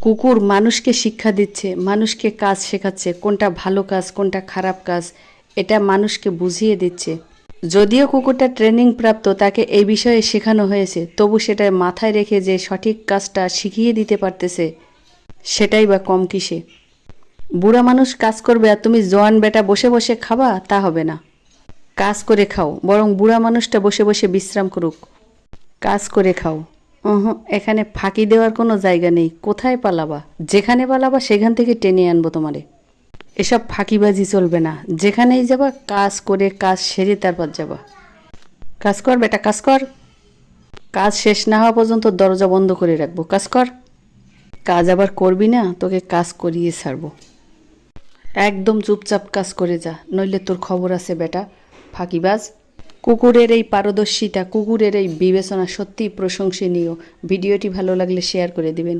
কুকুর মানুষকে শিক্ষা দিচ্ছে, মানুষকে কাজ শেখাচ্ছে, কোনটা ভালো কাজ কোনটা খারাপ কাজ এটা মানুষকে বুঝিয়ে দিচ্ছে। যদিও কুকুরটা ট্রেনিং প্রাপ্ত, তাকে এই বিষয়ে শেখানো হয়েছে, তবু সেটা মাথায় রেখে যে সঠিক কাজটা শিখিয়ে দিতে পারতেছে সেটাই বা কম কিসে। বুড়া মানুষ কাজ করবে আর তুমি জোয়ান বেটা বসে বসে খাবা, তা হবে না। কাজ করে খাও, বরং বুড়া মানুষটা বসে বসে বিশ্রাম করুক। কাজ করে খাও। এখানে ফাঁকি দেওয়ার কোনো জায়গা নেই। কোথায় পালাবা? যেখানে পালাবা সেখান থেকে টেনে আনবো তোমারে। এসব ফাঁকিবাজি চলবে না। যেখানেই যাবা কাজ করে কাজ সেরে তারপর যাবা। কাজ কর বেটা, কাজ কর। কাজ শেষ না হওয়া পর্যন্ত দরজা বন্ধ করে রাখবো। কাজ কর। কাজ আবার করবি না, তোকে কাজ করিয়ে ছাড়বো। একদম চুপচাপ কাজ করে যা, নইলে তোর খবর আছে বেটা, ফাঁকিবাজ। কুকুরের এই পারদর্শিতা, কুকুরের এই বিবেচনা সত্যিই প্রশংসনীয়। ভিডিওটি ভালো লাগলে শেয়ার করে দিবেন।